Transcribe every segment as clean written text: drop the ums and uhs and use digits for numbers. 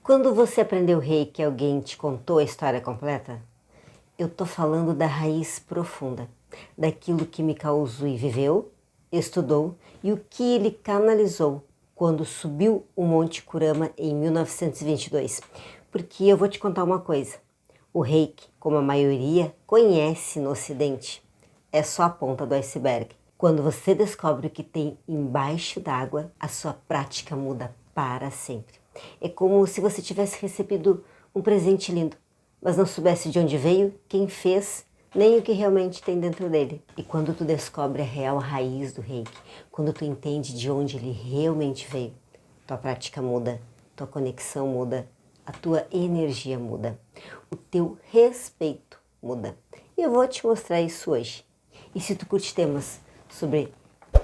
Quando você aprendeu Reiki, alguém te contou a história completa? Eu tô falando da raiz profunda, daquilo que Mikao Usui viveu, estudou e o que ele canalizou quando subiu o Monte Kurama em 1922. Porque eu vou te contar uma coisa, o Reiki, como a maioria conhece no Ocidente, é só a ponta do iceberg. Quando você descobre o que tem embaixo d'água, a sua prática muda para sempre. É como se você tivesse recebido um presente lindo, mas não soubesse de onde veio, quem fez, nem o que realmente tem dentro dele. E quando tu descobre a real raiz do Reiki, quando tu entende de onde ele realmente veio, tua prática muda, tua conexão muda, a tua energia muda, o teu respeito muda. E eu vou te mostrar isso hoje. E se tu curte temas sobre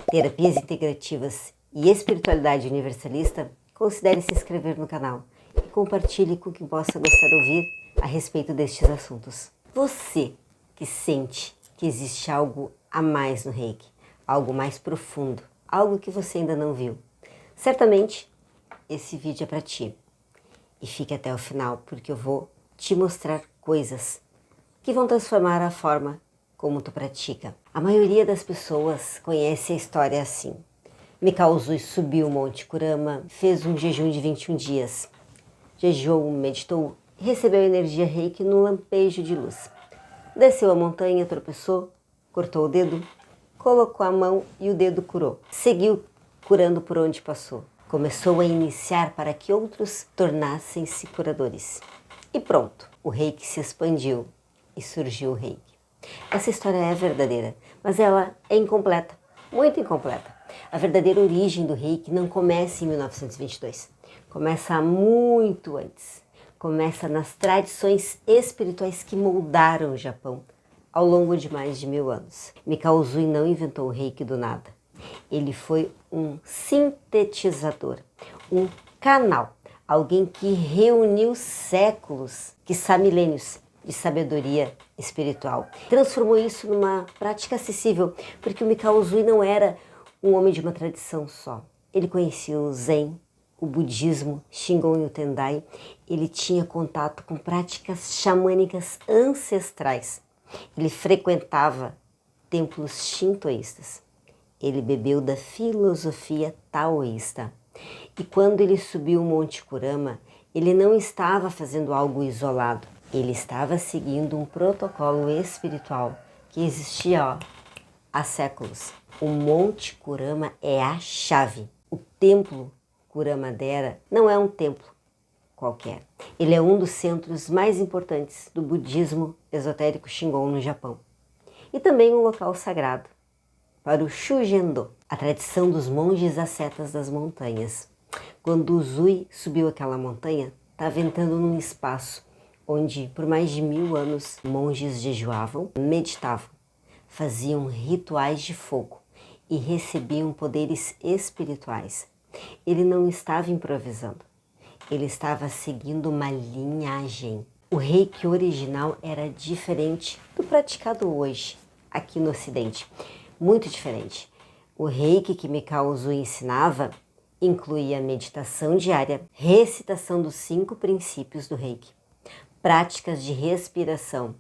terapias integrativas e espiritualidade universalista, considere se inscrever no canal e compartilhe com quem possa gostar de ouvir a respeito destes assuntos. Você que sente que existe algo a mais no Reiki, algo mais profundo, algo que você ainda não viu, certamente esse vídeo é para ti. E fique até o final porque eu vou te mostrar coisas que vão transformar a forma como tu pratica. A maioria das pessoas conhece a história assim. Mikao Usui subiu o Monte Kurama, fez um jejum de 21 dias. Jejuou, meditou e recebeu energia Reiki num lampejo de luz. Desceu a montanha, tropeçou, cortou o dedo, colocou a mão e o dedo curou. Seguiu curando por onde passou. Começou a iniciar para que outros tornassem-se curadores. E pronto, o Reiki se expandiu e surgiu o Reiki. Essa história é verdadeira, mas ela é incompleta, muito incompleta. A verdadeira origem do Reiki não começa em 1922, começa muito antes. Começa nas tradições espirituais que moldaram o Japão ao longo de mais de 1000 anos. Mikao Usui não inventou o Reiki do nada. Ele foi um sintetizador, um canal, alguém que reuniu séculos, quiçá milênios, de sabedoria espiritual. Transformou isso numa prática acessível, porque o Mikao Usui não era um homem de uma tradição só. Ele conhecia o Zen, o budismo, Shingon e o Tendai. Ele tinha contato com práticas xamânicas ancestrais. Ele frequentava templos shintoístas. Ele bebeu da filosofia taoísta. E quando ele subiu o Monte Kurama, ele não estava fazendo algo isolado. Ele estava seguindo um protocolo espiritual que existia há séculos. O Monte Kurama é a chave. O templo Kurama-dera não é um templo qualquer. Ele é um dos centros mais importantes do budismo esotérico Shingon no Japão. E também um local sagrado para o Shujendo, a tradição dos monges ascetas das montanhas. Quando Usui subiu aquela montanha, estava entrando num espaço onde por mais de 1000 anos monges jejuavam, meditavam, faziam rituais de fogo e recebiam poderes espirituais. Ele não estava improvisando, ele estava seguindo uma linhagem. O Reiki original era diferente do praticado hoje, aqui no Ocidente, muito diferente. O Reiki que Mikao Usui ensinava incluía meditação diária, recitação dos 5 princípios do Reiki, práticas de respiração,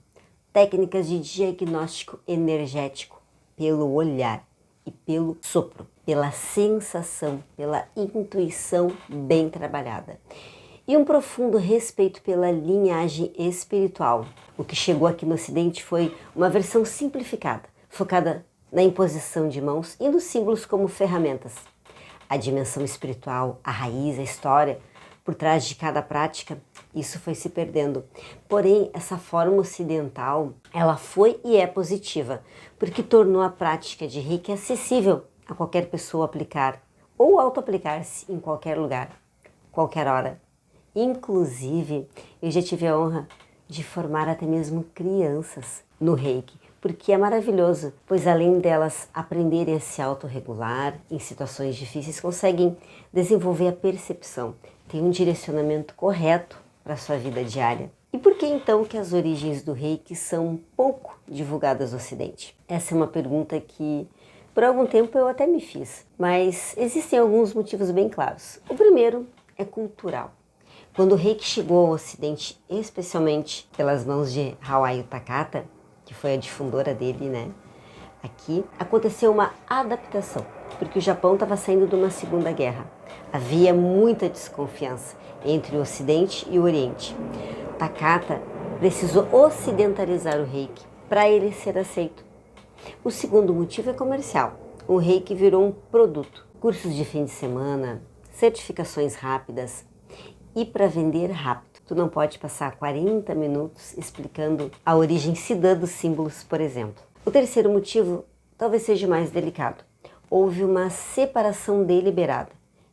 técnicas de diagnóstico energético pelo olhar e pelo sopro, pela sensação, pela intuição bem trabalhada. E um profundo respeito pela linhagem espiritual. O que chegou aqui no Ocidente foi uma versão simplificada, focada na imposição de mãos e nos símbolos como ferramentas. A dimensão espiritual, a raiz, a história por trás de cada prática, isso foi se perdendo. Porém, essa forma ocidental, ela foi e é positiva, porque tornou a prática de Reiki acessível a qualquer pessoa aplicar ou auto-aplicar-se em qualquer lugar, qualquer hora. Inclusive, eu já tive a honra de formar até mesmo crianças no Reiki, porque é maravilhoso, pois além delas aprenderem a se autorregular em situações difíceis, conseguem desenvolver a percepção, ter um direcionamento correto para a sua vida diária. E por que então que as origens do Reiki são pouco divulgadas no Ocidente? Essa é uma pergunta que por algum tempo eu até me fiz, mas existem alguns motivos bem claros. O primeiro é cultural. Quando o reiki chegou ao Ocidente, especialmente pelas mãos de Hawayo Takata, que foi a difundora dele, né? Aqui aconteceu uma adaptação, porque o Japão estava saindo de uma Segunda Guerra. Havia muita desconfiança entre o Ocidente e o Oriente. Takata precisou ocidentalizar o reiki para ele ser aceito. O segundo motivo é comercial. O reiki virou um produto. Cursos de fim de semana, certificações rápidas e para vender rápido. Tu não pode passar 40 minutos explicando a origem cidã dos símbolos, por exemplo. O terceiro motivo talvez seja mais delicado. Houve uma separação deliberada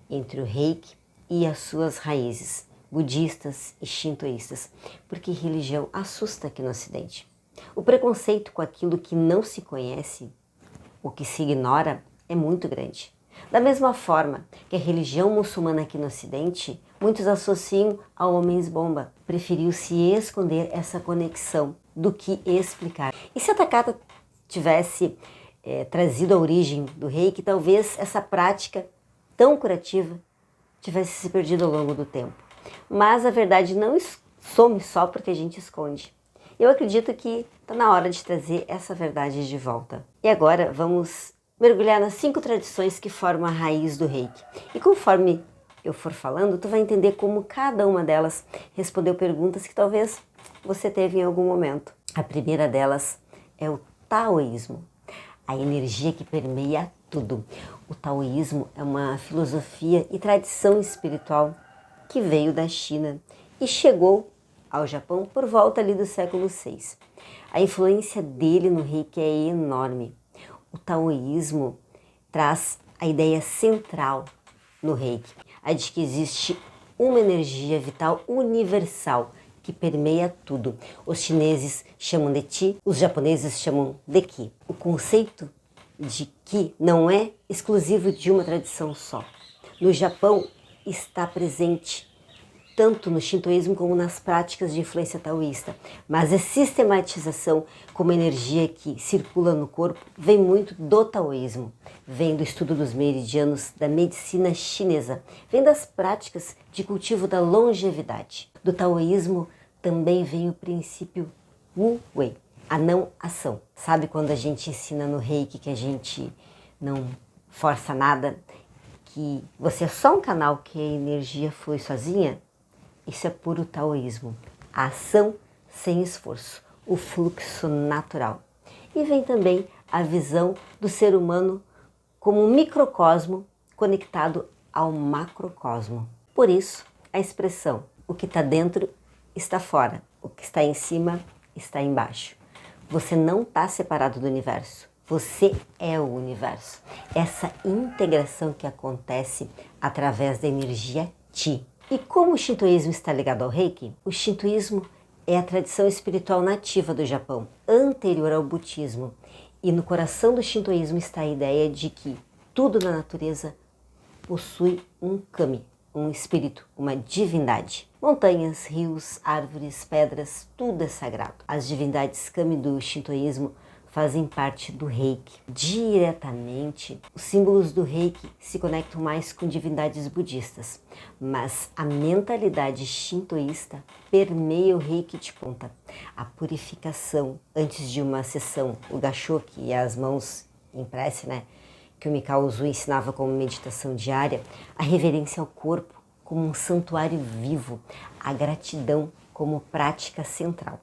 entre o reiki e as suas raízes, budistas e shintoístas, porque religião assusta aqui no Ocidente. O preconceito com aquilo que não se conhece, o que se ignora, é muito grande. Da mesma forma que a religião muçulmana aqui no Ocidente, muitos associam a homens-bomba. Preferiu-se esconder essa conexão do que explicar. E se a Takata tivesse trazido a origem do reiki, talvez essa prática tão curativa tivesse se perdido ao longo do tempo. Mas a verdade não some só porque a gente esconde. Eu acredito que está na hora de trazer essa verdade de volta. E agora vamos mergulhar nas 5 tradições que formam a raiz do reiki. E conforme eu for falando, tu vai entender como cada uma delas respondeu perguntas que talvez você teve em algum momento. A primeira delas é o taoísmo, a energia que permeia tudo. O taoísmo é uma filosofia e tradição espiritual que veio da China e chegou ao Japão por volta ali do século VI. A influência dele no reiki é enorme. O taoísmo traz a ideia central no reiki, a de que existe uma energia vital universal que permeia tudo. Os chineses chamam de Qi, os japoneses chamam de Ki. O conceito de Ki não é exclusivo de uma tradição só. No Japão está presente tanto no shintoísmo como nas práticas de influência taoísta, mas a sistematização como energia que circula no corpo vem muito do taoísmo, vem do estudo dos meridianos da medicina chinesa, vem das práticas de cultivo da longevidade. Do taoísmo também vem o princípio Wu Wei, a não ação. Sabe quando a gente ensina no reiki que a gente não força nada, que você é só um canal que a energia flui sozinha? Isso é puro taoísmo, a ação sem esforço, o fluxo natural. E vem também a visão do ser humano como um microcosmo conectado ao macrocosmo. Por isso, a expressão, o que está dentro está fora, o que está em cima está embaixo. Você não está separado do universo, você é o universo. Essa integração que acontece através da energia Qi. E como o shintoísmo está ligado ao reiki? O shintoísmo é a tradição espiritual nativa do Japão, anterior ao budismo. E no coração do shintoísmo está a ideia de que tudo na natureza possui um kami, um espírito, uma divindade. Montanhas, rios, árvores, pedras, tudo é sagrado. As divindades kami do shintoísmo fazem parte do reiki. Diretamente, os símbolos do reiki se conectam mais com divindades budistas, mas a mentalidade shintoísta permeia o reiki de ponta. A purificação antes de uma sessão, o gassho, que é as mãos em prece, né, que o Mikao Usui ensinava como meditação diária, a reverência ao corpo como um santuário vivo, a gratidão como prática central.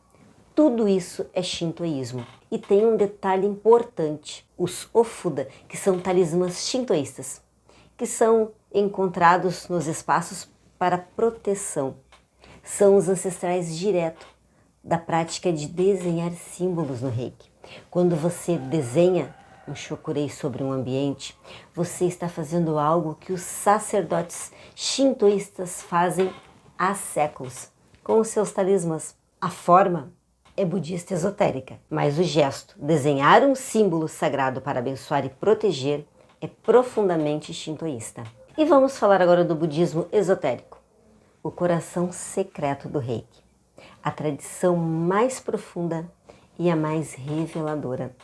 Tudo isso é shintoísmo. E tem um detalhe importante, os ofuda, que são talismãs shintoístas, que são encontrados nos espaços para proteção. São os ancestrais direto da prática de desenhar símbolos no reiki. Quando você desenha um shokurei sobre um ambiente, você está fazendo algo que os sacerdotes shintoístas fazem há séculos, com os seus talismãs. A forma é budista esotérica, mas o gesto, desenhar um símbolo sagrado para abençoar e proteger, é profundamente shintoísta. E vamos falar agora do budismo esotérico, o coração secreto do reiki, a tradição mais profunda e a mais reveladora.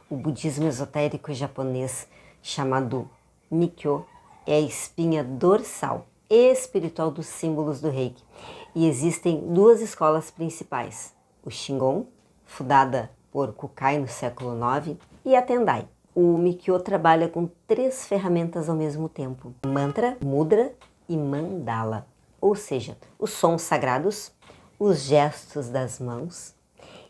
O budismo esotérico japonês, chamado Nikkyo, é a espinha dorsal espiritual dos símbolos do Reiki. E existem duas escolas principais, o Shingon, fundada por Kukai no século IX, e a Tendai. O Mikyo trabalha com 3 ferramentas ao mesmo tempo: mantra, mudra e mandala, ou seja, os sons sagrados, os gestos das mãos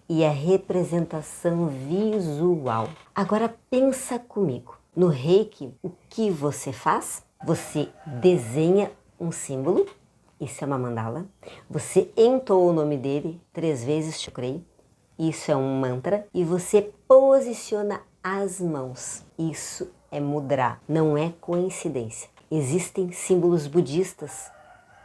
e a representação visual. Agora pensa comigo, no Reiki, o que você faz? Você desenha um símbolo, isso é uma mandala, você entoa o nome dele 3 vezes, Chokrei, isso é um mantra, e você posiciona as mãos, isso é mudra, não é coincidência. Existem símbolos budistas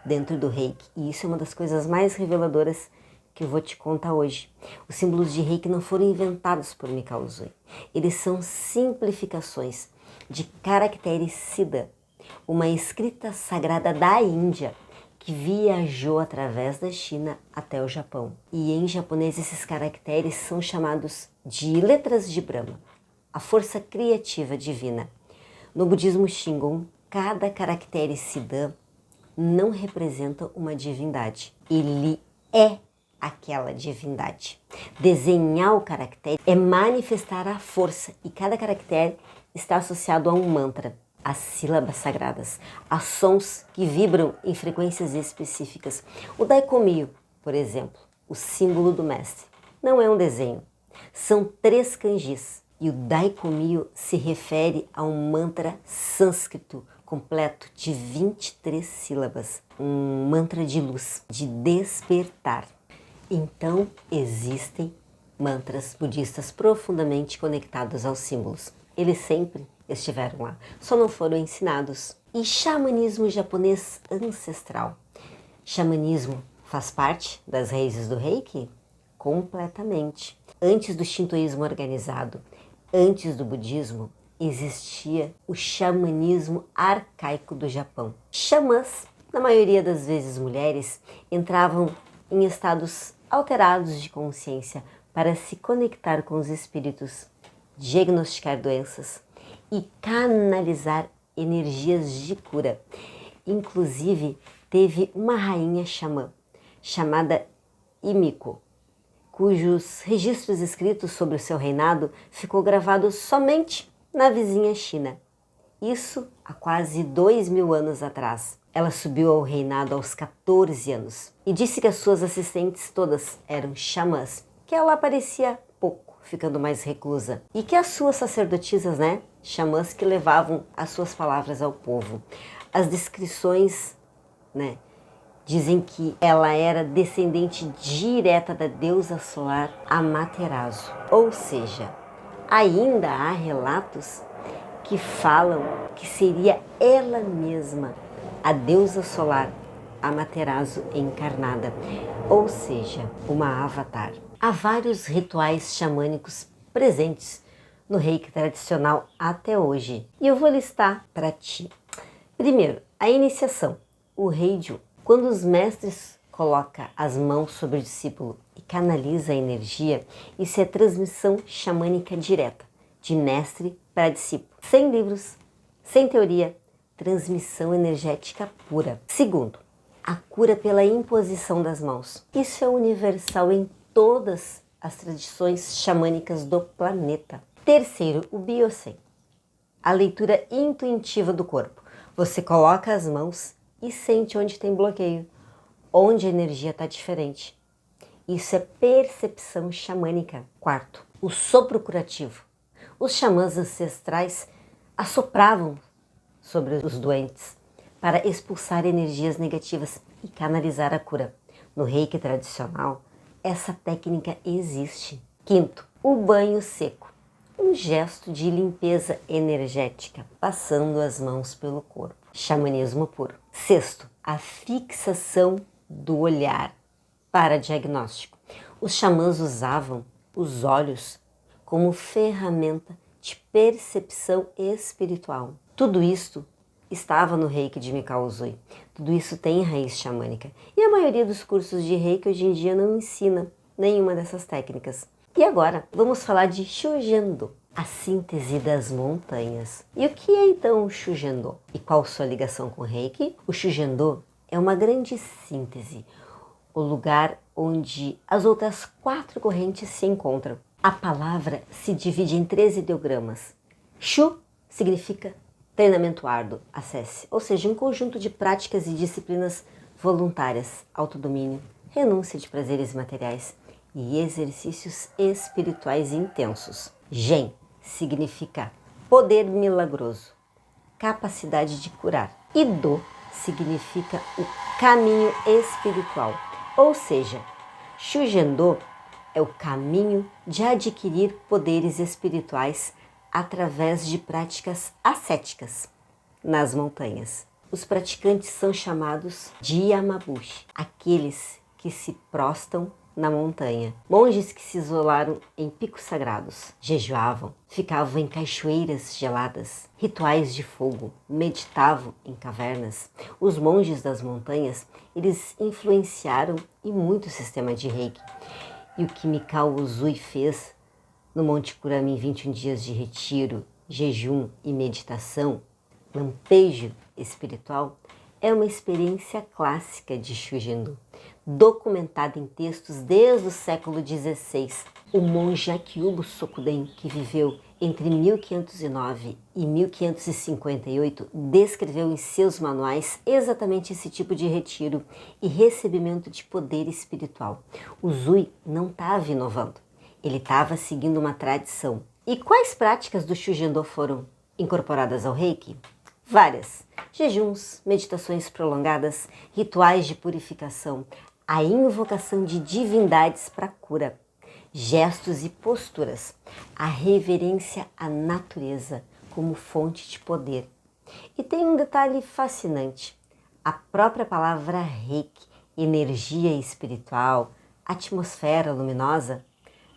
dentro do Reiki, e isso é uma das coisas mais reveladoras que eu vou te contar hoje. Os símbolos de Reiki não foram inventados por Mikao Usui. Eles são simplificações de caracteres Siddha, uma escrita sagrada da Índia que viajou através da China até o Japão. E em japonês esses caracteres são chamados de letras de Brahma, a força criativa divina. No budismo Shingon, cada caractere Siddha não representa uma divindade, ele é aquela divindade. Desenhar o caractere é manifestar a força, e cada caractere está associado a um mantra, a sílabas sagradas, a sons que vibram em frequências específicas. O Daikomyo, por exemplo, o símbolo do mestre, não é um desenho, são 3 kanjis, e o Daikomyo se refere a um mantra sânscrito completo de 23 sílabas, um mantra de luz, de despertar. Então, existem mantras budistas profundamente conectados aos símbolos. Eles sempre estiveram lá, só não foram ensinados. E xamanismo japonês ancestral. Xamanismo faz parte das raízes do Reiki? Completamente. Antes do shintoísmo organizado, antes do budismo, existia o xamanismo arcaico do Japão. Xamãs, na maioria das vezes mulheres, entravam em estados alterados de consciência para se conectar com os espíritos, diagnosticar doenças e canalizar energias de cura. Inclusive, teve uma rainha xamã chamada Himiko, cujos registros escritos sobre o seu reinado ficou gravado somente na vizinha China. Isso há quase 2000 anos atrás. Ela subiu ao reinado aos 14 anos e disse que as suas assistentes todas eram xamãs, que ela aparecia pouco, ficando mais reclusa, e que as suas sacerdotisas, xamãs que levavam as suas palavras ao povo. As descrições, dizem que ela era descendente direta da deusa solar Amaterasu, ou seja, ainda há relatos que falam que seria ela mesma, a deusa solar Amaterasu encarnada, ou seja, uma avatar. Há vários rituais xamânicos presentes no Reiki tradicional até hoje, e eu vou listar para ti. Primeiro, a iniciação, o Reiju. Quando os mestres colocam as mãos sobre o discípulo e canaliza a energia, isso é transmissão xamânica direta, de mestre para discípulo. Sem livros, sem teoria, transmissão energética pura. Segundo, a cura pela imposição das mãos. Isso é universal em todas as tradições xamânicas do planeta. Terceiro, o Byosen, a leitura intuitiva do corpo. Você coloca as mãos e sente onde tem bloqueio, onde a energia está diferente. Isso é percepção xamânica. Quarto, o sopro curativo. Os xamãs ancestrais assopravam sobre os doentes para expulsar energias negativas e canalizar a cura. No Reiki tradicional, essa técnica existe. Quinto, o banho seco, um gesto de limpeza energética, passando as mãos pelo corpo. Xamanismo puro. Sexto, a fixação do olhar para diagnóstico. Os xamãs usavam os olhos como ferramenta de percepção espiritual. Tudo isto estava no Reiki de Mikao Usui. Tudo isso tem raiz xamânica. E a maioria dos cursos de Reiki hoje em dia não ensina nenhuma dessas técnicas. E agora, vamos falar de Shujendo. a síntese das montanhas. E o que é então o Shujendo? E qual sua ligação com o Reiki? O Shujendo é uma grande síntese, o lugar onde as outras 4 correntes se encontram. A palavra se divide em 3 ideogramas. Shu significa treinamento árduo, acesse, ou seja, um conjunto de práticas e disciplinas voluntárias, autodomínio, renúncia de prazeres materiais e exercícios espirituais intensos. Gen significa poder milagroso, capacidade de curar. E Do significa o caminho espiritual, ou seja, Shujendo é o caminho de adquirir poderes espirituais através de práticas ascéticas nas montanhas. Os praticantes são chamados de Yamabushi, aqueles que se prostam na montanha. Monges que se isolaram em picos sagrados, jejuavam, ficavam em cachoeiras geladas, rituais de fogo, meditavam em cavernas. Os monges das montanhas, eles influenciaram em muito o sistema de Reiki. E o que Mikao Usui fez no Monte Kurami em 21 dias de retiro, jejum e meditação, lampejo espiritual, é uma experiência clássica de Shujendo, documentada em textos desde o século XVI. O monge Akiubo Sokuden, que viveu entre 1509 e 1558, descreveu em seus manuais exatamente esse tipo de retiro e recebimento de poder espiritual. O Zui não estava inovando, ele estava seguindo uma tradição. E quais práticas do Shujendo foram incorporadas ao Reiki? Várias. Jejuns, meditações prolongadas, rituais de purificação, a invocação de divindades para cura, gestos e posturas, a reverência à natureza como fonte de poder. E tem um detalhe fascinante: a própria palavra Reiki, energia espiritual, atmosfera luminosa,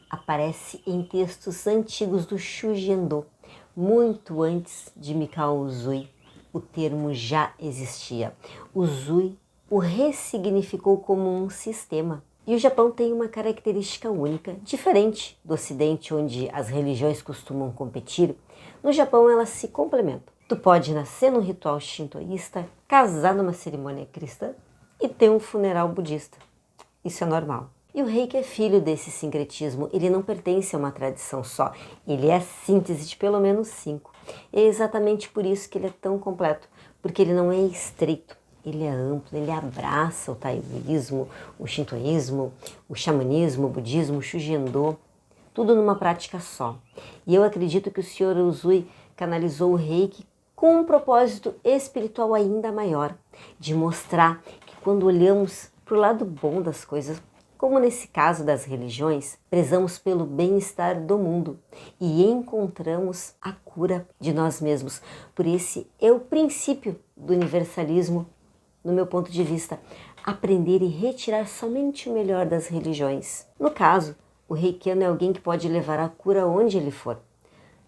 aparece em textos antigos do Shujendo. Muito antes de Mikao Usui, o termo já existia. Usui o ressignificou como um sistema. E o Japão tem uma característica única, diferente do Ocidente, onde as religiões costumam competir. No Japão, elas se complementam. Tu pode nascer num ritual shintoísta, casar numa cerimônia cristã e ter um funeral budista. Isso é normal. E o Reiki é filho desse sincretismo, ele não pertence a uma tradição só, ele é a síntese de pelo menos 5. É exatamente por isso que ele é tão completo, porque ele não é estreito, ele é amplo, ele abraça o taoísmo, o shintoísmo, o xamanismo, o budismo, o shujendo, tudo numa prática só. E eu acredito que o Sr. Usui canalizou o Reiki com um propósito espiritual ainda maior, de mostrar que quando olhamos para o lado bom das coisas, como nesse caso das religiões, prezamos pelo bem-estar do mundo e encontramos a cura de nós mesmos. Por esse é o princípio do universalismo, no meu ponto de vista, aprender e retirar somente o melhor das religiões. No caso, o reikiano é alguém que pode levar a cura onde ele for,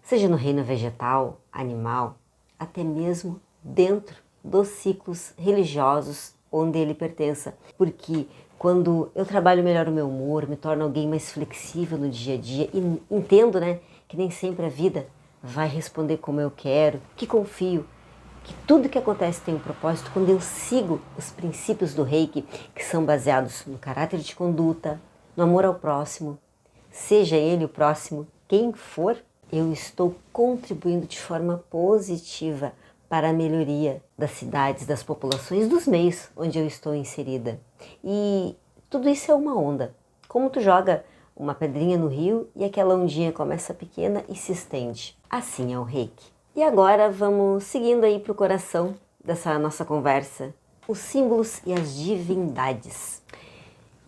seja no reino vegetal, animal, até mesmo dentro dos ciclos religiosos onde ele pertença, porque quando eu trabalho melhor o meu humor, me torno alguém mais flexível no dia a dia e entendo, que nem sempre a vida vai responder como eu quero, que confio, que tudo que acontece tem um propósito quando eu sigo os princípios do Reiki, que são baseados no caráter de conduta, no amor ao próximo, seja ele o próximo, quem for, eu estou contribuindo de forma positiva para a melhoria das cidades, das populações, dos meios onde eu estou inserida. E tudo isso é uma onda. Como tu joga uma pedrinha no rio e aquela ondinha começa pequena e se estende. Assim é o Reiki. E agora vamos seguindo aí para o coração dessa nossa conversa, os símbolos e as divindades.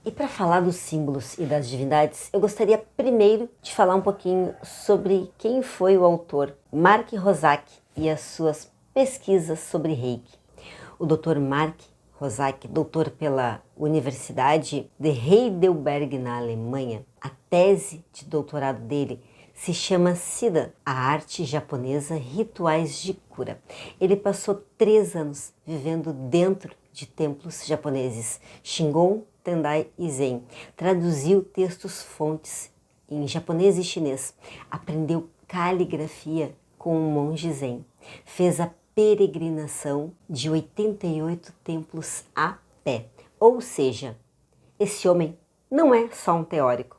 E para falar dos símbolos e das divindades, eu gostaria primeiro de falar um pouquinho sobre quem foi o autor, Mark Rosak, e as suas pesquisas sobre Reiki. O Dr. Mark Rosak, doutor pela Universidade de Heidelberg, na Alemanha, a tese de doutorado dele se chama Siddha, a arte japonesa, rituais de cura. Ele passou 3 anos vivendo dentro de templos japoneses, Shingon, Tendai e Zen. Traduziu textos fontes em japonês e chinês. Aprendeu caligrafia com um monge zen. Fez a peregrinação de 88 templos a pé. Ou seja, esse homem não é só um teórico.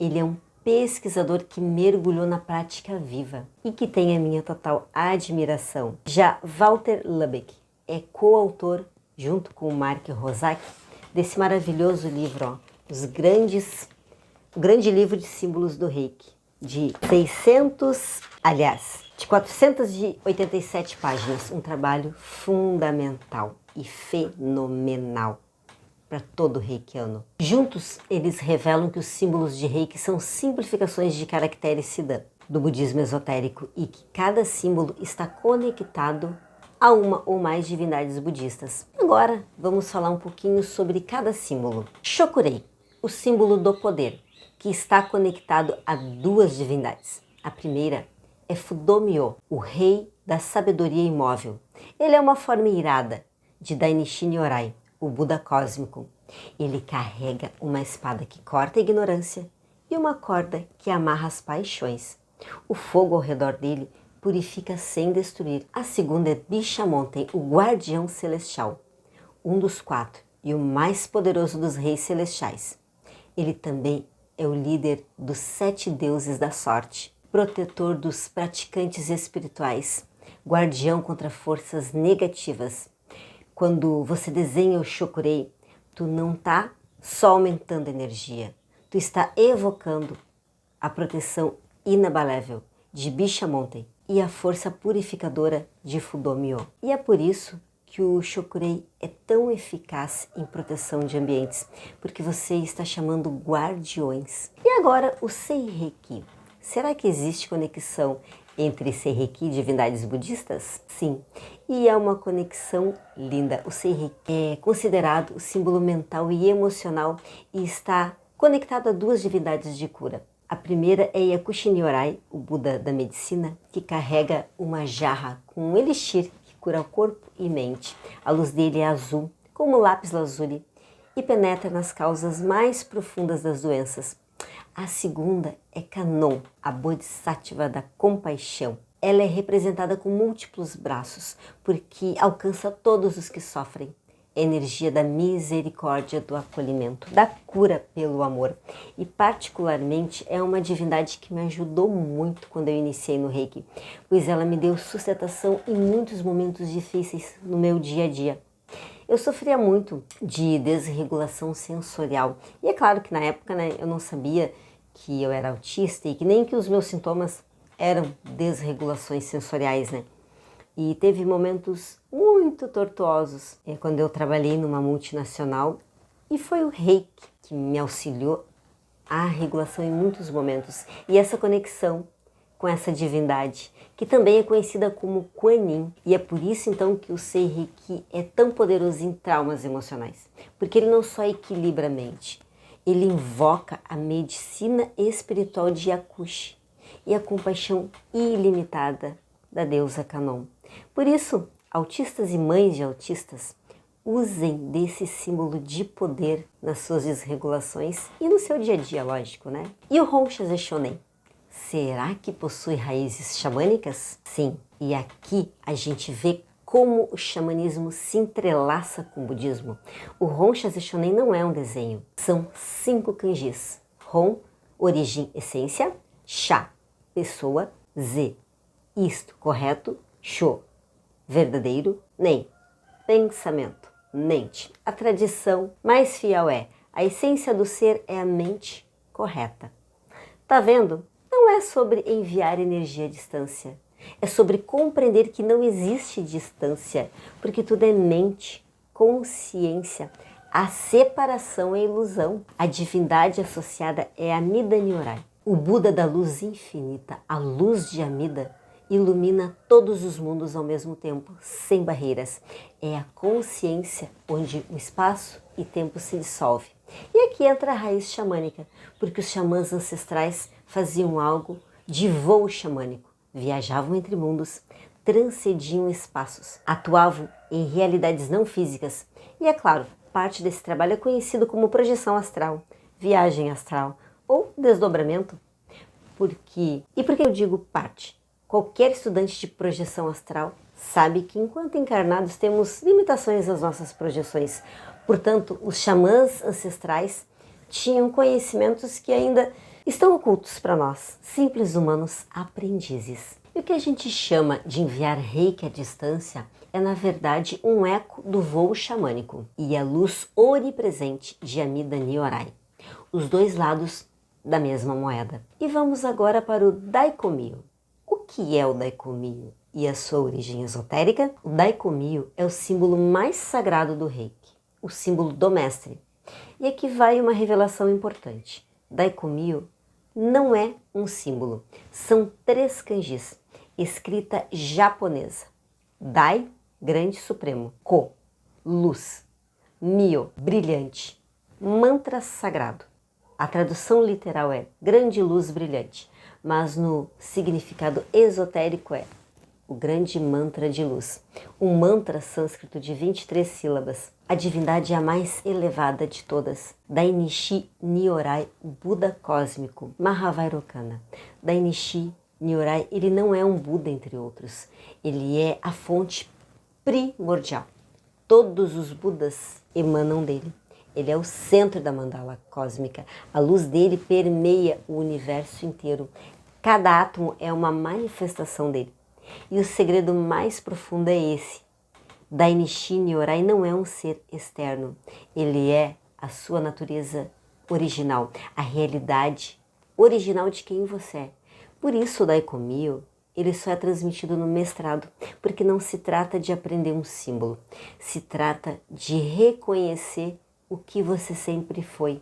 Ele é um pesquisador que mergulhou na prática viva e que tem a minha total admiração. Já Walter Lübeck é coautor, junto com o Mark Rosak, desse maravilhoso livro, o grande livro de símbolos do Reiki, de 487 páginas, um trabalho fundamental e fenomenal para todo reikiano. Juntos, eles revelam que os símbolos de Reiki são simplificações de caracteres Siddha do budismo esotérico e que cada símbolo está conectado a uma ou mais divindades budistas. Agora, vamos falar um pouquinho sobre cada símbolo. Shokurei, o símbolo do poder, que está conectado a duas divindades. A primeira é Fudomyo, o rei da sabedoria imóvel. Ele é uma forma irada de Dainichi Nyorai, o Buda cósmico. Ele carrega uma espada que corta a ignorância e uma corda que amarra as paixões. O fogo ao redor dele purifica sem destruir. A segunda é Bishamonten, o guardião celestial, um dos 4 e o mais poderoso dos reis celestiais. Ele também é o líder dos 7 deuses da sorte, protetor dos praticantes espirituais, guardião contra forças negativas. Quando você desenha o Shokurei, tu não está só aumentando a energia, tu está evocando a proteção inabalável de Bishamonten e a força purificadora de Fudomyo. E é por isso que o Shokurei é tão eficaz em proteção de ambientes, porque você está chamando guardiões. E agora o Seireiki. Será que existe conexão entre Seireiki e divindades budistas? Sim, e é uma conexão linda. O Seireiki é considerado o símbolo mental e emocional e está conectado a duas divindades de cura. A primeira é Yakushi Nyorai, o Buda da medicina, que carrega uma jarra com um elixir que cura o corpo e mente. A luz dele é azul, como lápis lazuli, e penetra nas causas mais profundas das doenças. A segunda é Kannon, a Bodhisattva da compaixão. Ela é representada com múltiplos braços, porque alcança todos os que sofrem. A energia da misericórdia, do acolhimento, da cura pelo amor. E particularmente é uma divindade que me ajudou muito quando eu iniciei no Reiki, pois ela me deu sustentação em muitos momentos difíceis no meu dia a dia. Eu sofria muito de desregulação sensorial. E é claro que na época, eu não sabia que eu era autista e que nem que os meus sintomas eram desregulações sensoriais, E teve momentos muito tortuosos quando eu trabalhei numa multinacional e foi o Reiki que me auxiliou à regulação em muitos momentos. E essa conexão com essa divindade, que também é conhecida como Kuan Yin. E é por isso então que o Seireiki é tão poderoso em traumas emocionais, porque ele não só equilibra a mente, ele invoca a medicina espiritual de Yakushi e a compaixão ilimitada da deusa Kannon. Por isso, autistas e mães de autistas, usem desse símbolo de poder nas suas desregulações e no seu dia a dia, lógico, E o Honsha Shonen? Será que possui raízes xamânicas? Sim, e aqui a gente vê como o xamanismo se entrelaça com o budismo. O Honsha Shonen não é um desenho, são 5 kanjis. Hon, origem, essência. Sha, pessoa. Z, isto, correto. Sho, verdadeiro. Nen, pensamento. Mente. A tradição mais fiel é: a essência do ser é a mente correta. Tá vendo? Não é sobre enviar energia à distância. É sobre compreender que não existe distância, porque tudo é mente, consciência. A separação é ilusão. A divindade associada é Amida Nyorai. O Buda da luz infinita, a luz de Amida, ilumina todos os mundos ao mesmo tempo, sem barreiras. É a consciência onde o espaço e tempo se dissolve. E aqui entra a raiz xamânica, porque os xamãs ancestrais faziam algo de voo xamânico. Viajavam entre mundos, transcendiam espaços, atuavam em realidades não físicas. E é claro, parte desse trabalho é conhecido como projeção astral, viagem astral ou desdobramento. E por que eu digo parte? Qualquer estudante de projeção astral sabe que enquanto encarnados temos limitações às nossas projeções. Portanto, os xamãs ancestrais tinham conhecimentos que ainda estão ocultos para nós, simples humanos aprendizes. E o que a gente chama de enviar reiki à distância é, na verdade, um eco do voo xamânico e a luz onipresente de Amida Nyorai, os dois lados da mesma moeda. E vamos agora para o Daikomyo. O que é o Daikomyo e a sua origem esotérica? O Daikomyo é o símbolo mais sagrado do reiki, o símbolo do mestre. E aqui vai uma revelação importante. Daikomyo não é um símbolo, são 3 kanjis, escrita japonesa. Dai, grande supremo. Ko, luz. Myo, brilhante. Mantra sagrado. A tradução literal é grande luz brilhante, mas no significado esotérico é o grande mantra de luz. Um mantra sânscrito de 23 sílabas. A divindade é a mais elevada de todas. Dainichi Nyorai, Buda cósmico, Mahavairokana. Dainichi Nyorai, ele não é um Buda entre outros. Ele é a fonte primordial. Todos os Budas emanam dele. Ele é o centro da mandala cósmica. A luz dele permeia o universo inteiro. Cada átomo é uma manifestação dele. E o segredo mais profundo é esse. Dainichi Nyorai não é um ser externo. Ele é a sua natureza original, a realidade original de quem você é. Por isso o Daikomyo, ele só é transmitido no mestrado, porque não se trata de aprender um símbolo. Se trata de reconhecer o que você sempre foi.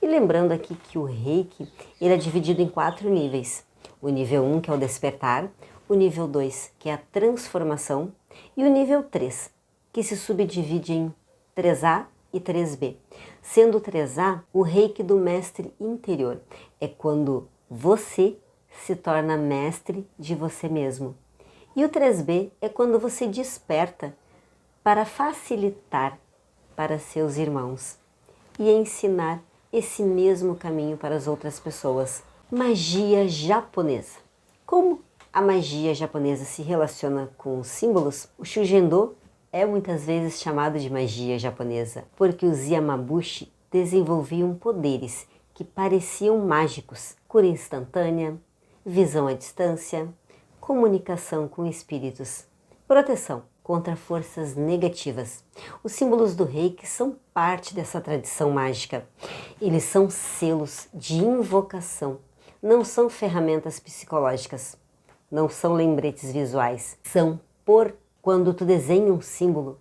E lembrando aqui que o Reiki, ele é dividido em 4 níveis. O nível 1, que é o despertar, o nível 2, que é a transformação, e o nível 3, que se subdivide em 3A e 3B. Sendo o 3A o Reiki do mestre interior. É quando você se torna mestre de você mesmo. E o 3B é quando você desperta para facilitar para seus irmãos e ensinar esse mesmo caminho para as outras pessoas. Magia japonesa. Como a magia japonesa se relaciona com os símbolos, o Shujendo é muitas vezes chamado de magia japonesa, porque os Yamabushi desenvolviam poderes que pareciam mágicos, cura instantânea, visão à distância, comunicação com espíritos, proteção contra forças negativas. Os símbolos do Reiki são parte dessa tradição mágica. Eles são selos de invocação, não são ferramentas psicológicas, não são lembretes visuais. Quando tu desenha um símbolo,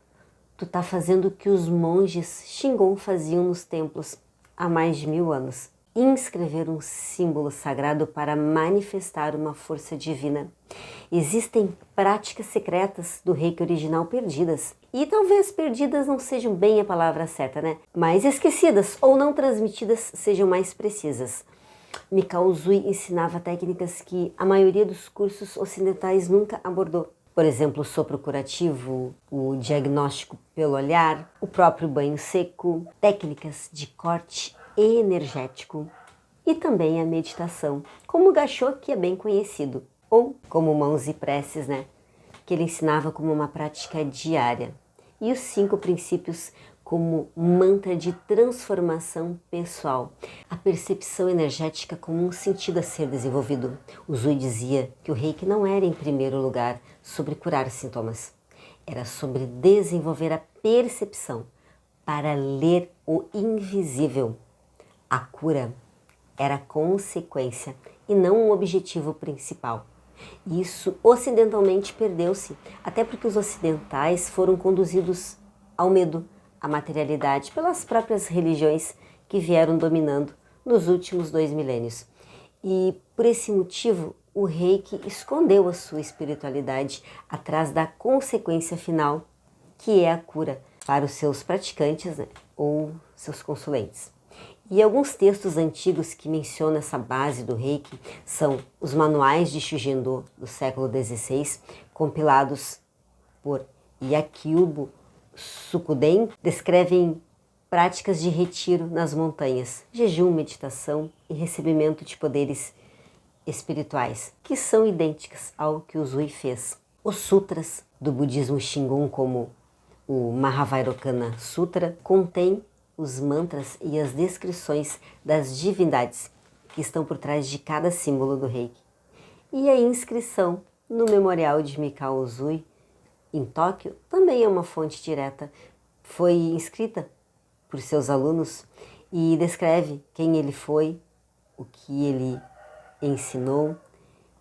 tu tá fazendo o que os monges Shingon faziam nos templos há mais de 1000 anos. Inscrever um símbolo sagrado para manifestar uma força divina. Existem práticas secretas do Reiki original perdidas. E talvez perdidas não sejam bem a palavra certa, né? Mas esquecidas ou não transmitidas sejam mais precisas. Mikao Usui ensinava técnicas que a maioria dos cursos ocidentais nunca abordou. Por exemplo, o sopro curativo, o diagnóstico pelo olhar, o próprio banho seco, técnicas de corte energético e também a meditação, como o Gassho, que é bem conhecido, ou como mãos e preces, né? Que ele ensinava como uma prática diária. E os 5 princípios como mantra de transformação pessoal. A percepção energética como um sentido a ser desenvolvido. O Zui dizia que o Reiki não era, em primeiro lugar, sobre curar sintomas. Era sobre desenvolver a percepção para ler o invisível. A cura era consequência e não um objetivo principal. Isso ocidentalmente perdeu-se, até porque os ocidentais foram conduzidos ao medo, à materialidade, pelas próprias religiões que vieram dominando nos últimos 2 milênios. E por esse motivo, o Reiki escondeu a sua espiritualidade atrás da consequência final, que é a cura para os seus praticantes, né, ou seus consulentes. E alguns textos antigos que mencionam essa base do Reiki são os manuais de Shujendo do século XVI, compilados por Yakyubo Tsukuden, descrevem práticas de retiro nas montanhas, jejum, meditação e recebimento de poderes espirituais que são idênticas ao que o Zui fez. Os sutras do budismo Shingon, como o Mahavairocana Sutra, contém os mantras e as descrições das divindades que estão por trás de cada símbolo do Reiki. E a inscrição no Memorial de Mikao Usui, em Tóquio, também é uma fonte direta. Foi escrita por seus alunos e descreve quem ele foi, o que ele ensinou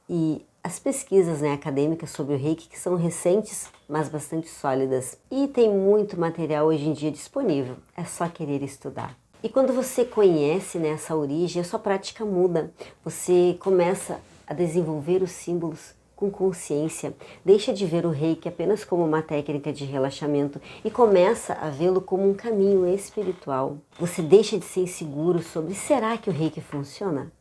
e as pesquisas acadêmicas sobre o Reiki, que são recentes, mas bastante sólidas. E tem muito material hoje em dia disponível, é só querer estudar. E quando você conhece essa origem, a sua prática muda. Você começa a desenvolver os símbolos com consciência, deixa de ver o Reiki apenas como uma técnica de relaxamento e começa a vê-lo como um caminho espiritual. Você deixa de ser inseguro sobre será que o Reiki funciona?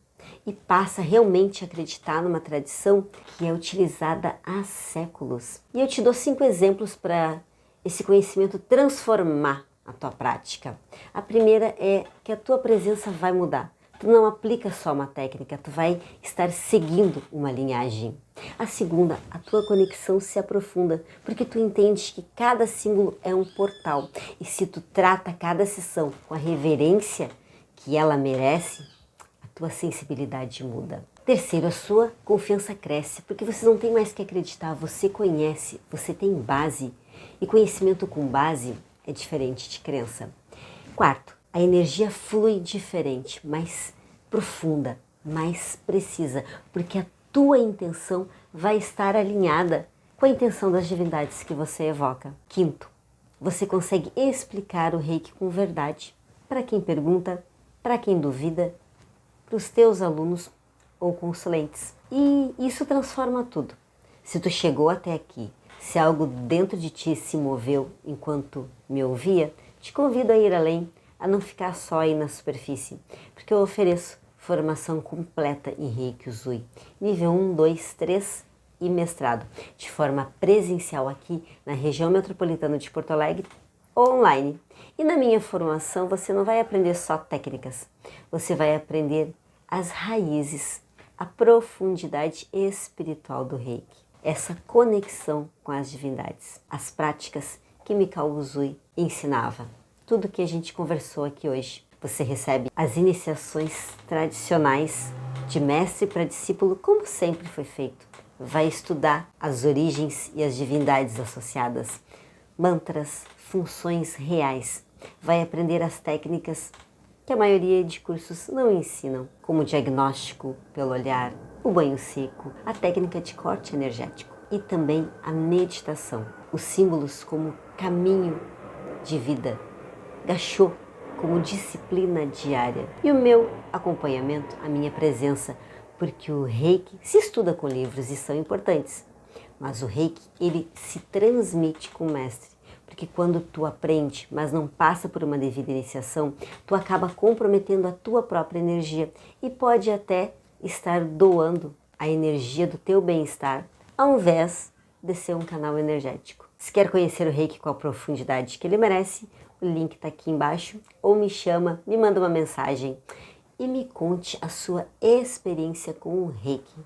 E passa realmente a acreditar numa tradição que é utilizada há séculos. E eu te dou 5 exemplos para esse conhecimento transformar a tua prática. A primeira é que a tua presença vai mudar. Tu não aplica só uma técnica, tu vai estar seguindo uma linhagem. A segunda, a tua conexão se aprofunda, porque tu entendes que cada símbolo é um portal. E se tu trata cada sessão com a reverência que ela merece, a tua sensibilidade muda. Terceiro, a sua confiança cresce, porque você não tem mais que acreditar, você conhece, você tem base. E conhecimento com base é diferente de crença. Quarto, a energia flui diferente, mais profunda, mais precisa, porque a tua intenção vai estar alinhada com a intenção das divindades que você evoca. Quinto, você consegue explicar o Reiki com verdade para quem pergunta, para quem duvida, para os teus alunos ou consulentes. E isso transforma tudo. Se tu chegou até aqui, se algo dentro de ti se moveu enquanto me ouvia, te convido a ir além, a não ficar só aí na superfície, porque eu ofereço formação completa em Reiki Usui, nível 1, 2, 3 e mestrado, de forma presencial aqui na região metropolitana de Porto Alegre ou online. E na minha formação você não vai aprender só técnicas, você vai aprender as raízes, a profundidade espiritual do Reiki, essa conexão com as divindades, as práticas que Mikao Usui ensinava. Tudo que a gente conversou aqui hoje. Você recebe as iniciações tradicionais de mestre para discípulo, como sempre foi feito. Vai estudar as origens e as divindades associadas, mantras, funções reais. Vai aprender as técnicas que a maioria de cursos não ensinam, como o diagnóstico pelo olhar, o banho seco, a técnica de corte energético e também a meditação, os símbolos como caminho de vida, Gachô como disciplina diária e o meu acompanhamento, a minha presença, porque o Reiki se estuda com livros e são importantes, mas o Reiki ele se transmite com o mestre, porque quando tu aprende, mas não passa por uma devida iniciação, tu acaba comprometendo a tua própria energia e pode até estar doando a energia do teu bem-estar, ao invés de ser um canal energético. Se quer conhecer o Reiki com a profundidade que ele merece, o link está aqui embaixo, ou me chama, me manda uma mensagem e me conte a sua experiência com o Reiki.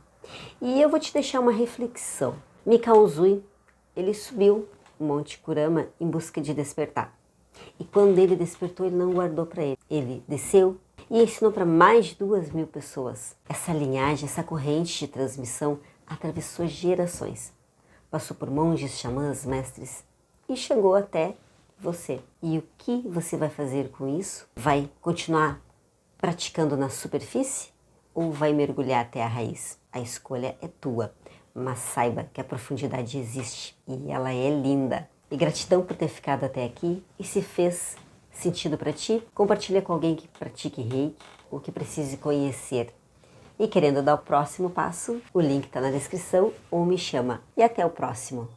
E eu vou te deixar uma reflexão. Mikao Usui, ele subiu o Monte Kurama em busca de despertar. E quando ele despertou, ele não guardou para ele. Ele desceu e ensinou para mais de 2.000 pessoas. Essa linhagem, essa corrente de transmissão atravessou gerações. Passou por monges, xamãs, mestres e chegou até você. E o que você vai fazer com isso? Vai continuar praticando na superfície ou vai mergulhar até a raiz? A escolha é tua, mas saiba que a profundidade existe e ela é linda. E gratidão por ter ficado até aqui. E se fez sentido para ti, compartilha com alguém que pratique Reiki ou que precise conhecer. E querendo dar o próximo passo, o link está na descrição ou me chama. E até o próximo.